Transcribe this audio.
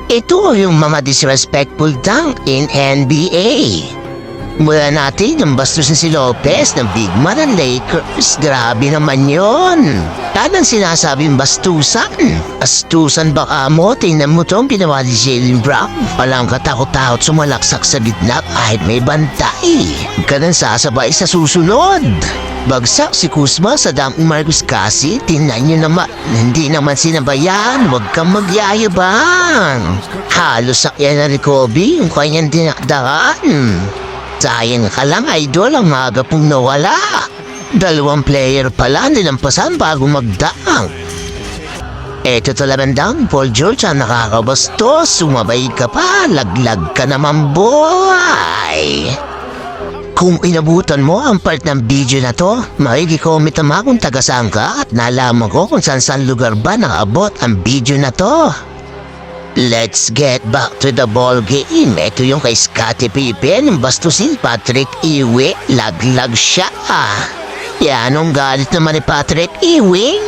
Ito yung mga disrespectful dunk in NBA. Mula natin yung bastos na si Lopez ng big man ng Lakers. Grabe naman yon. Tanang sinasabing bastusan. Bastusan baka mo, tingnan mo tong ginawa ni Jaylen Brown. Walang katakot-takot sumalaksak sa gitna kahit may bantay. Ganun sasabay sa susunod. Bagsak si Kuzma sa dunk ni Marcus Cassie. Tingnan nyo naman, hindi naman sinabayan. Huwag kang magyayabang. Halos sakyan na ni Kobe yung kanyang dinakdakan. Sayang ka lang, idol, ang aga pong nawala. 2 player pala nilampasan bago magdang. Eto talagang down, Paul George ang nakakabastos. Sumabay ka pa, laglag ka naman, boy. Kung inabutan mo ang part ng video na to, makikicomment naman kung taga saan ka at nalaman ko kung saan lugar ba nakaabot ang video na to. Let's get back to the ball game. Ito yung kay Scottie Pippen, bastusin Patrick Ewing, laglag siya. Yan ang galit naman ni Patrick Ewing.